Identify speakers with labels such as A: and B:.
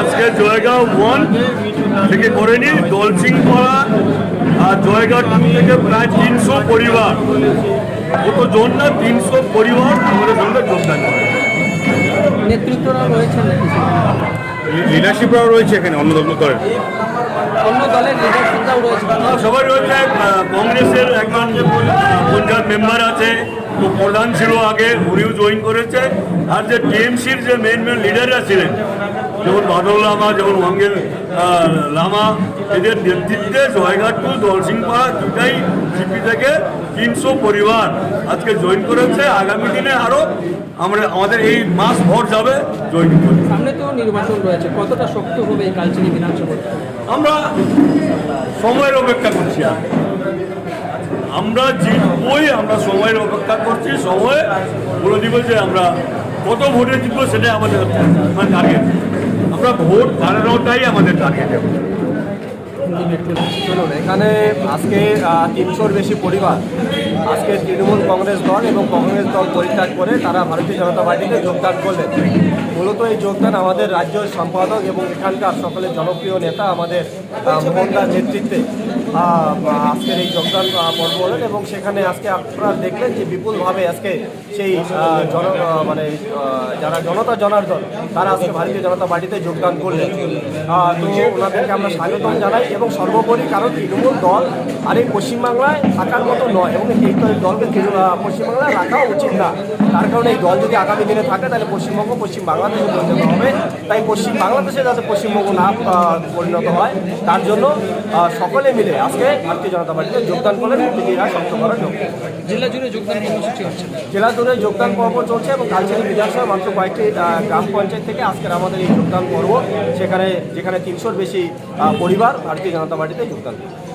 A: আজকে জয়গাঁও 1 থেকে করেনি, দলসিংপাড়া আর জয়গাঁও 2 থেকে প্রায় 300 পরিবার, কত জন না 300 পরিবার আমাদের সঙ্গে যোগদান করে।
B: নেতৃত্বরা রয়েছেন নাকি?
A: লিডারশিপরাও রয়েছে এখানে, অন্য দলের
B: অন্য দলের লিডারশিপরাও রয়েছে।
A: সবাই রয়েছে। কংগ্রেসের একজন পঞ্চায়েত মেম্বার আছে, তো প্রধান ছিল আগে, উনিও জয়েন করেছে। আর যে টিএমসির যে মেন লিডাররা ছিলেন, যেমন বাদল লামা, যেমন ওয়াঙ্গেল লামা, এদের নেতৃত্বে জয়গাঁও টু দলসিংপাড়া দুটাই সিপি থেকে 300 পরিবার আজকে জয়েন করেছে। আগামী দিনে আরও আমাদের এই মাস ভর যাবে জয়েন করে।
B: সামনে তো নির্বাচন রয়েছে, কতটা শক্ত হবে এই কালচিনি বিধানসভা?
A: আমরা সময়ের অপেক্ষা করছি, আমরা জিতবই, আমরা সময়ের অপেক্ষা করছি। সময় বলে দিব যে আমরা কত ভোটে জিতবো, সেটাই আমাদের টার্গেট। আমরা ভোট বাড়ানোটাই আমাদের টার্গেট।
C: চলুন, এখানে আজকে 300-র বেশি পরিবার আজকে তৃণমূল কংগ্রেস দল এবং কংগ্রেস দল পরিত্যাগ করে তারা ভারতীয় জনতা পার্টিতে যোগদান করলেন। মূলত এই যোগদান আমাদের রাজ্য সম্পাদক এবং এখানকার সকলের জনপ্রিয় নেতা আমাদের মোহনদার নেতৃত্বে আজকের এই যোগদান পর্ব হলেন এবং সেখানে আজকে আপনারা দেখলেন যে বিপুলভাবে আজকে সেই যারা জনতা জনার্দন তারা আজকে ভারতীয় জনতা পার্টিতে যোগদান করলেন। তো ওনাদেরকে আমরা স্বাগতম জানাই এবং সর্বোপরি কারণ তৃণমূল দল আর এই পশ্চিমবাংলায় থাকার মতো নয় এবং এই দলকে পশ্চিমবাংলায় রাখা উচিত না। তার কারণে এই দল যদি আগামী দিনে থাকে তাহলে পশ্চিমবঙ্গ পশ্চিম বাংলাদেশে পরিণত হবে। তাই পশ্চিম বাংলাদেশে যাতে পশ্চিমবঙ্গ না পরিণত হয় তার জন্য সকলে মিলে আজকে ভারতীয় জনতা পার্টিতে যোগদান করলেন। নিজেরা শক্ত করার যোগ
B: জেলা জুড়ে যোগদান কর্মসূচি হচ্ছে,
C: জেলা জুড়ে যোগদান পর্ব চলছে এবং কালচারি বিধানসভা মাত্র কয়েকটি গ্রাম পঞ্চায়েত থেকে আজকের আমাদের এই যোগদান পর্ব, যেখানে 300-র বেশি পরিবার ভারতীয় জনতা পার্টিতে যোগদান করবে।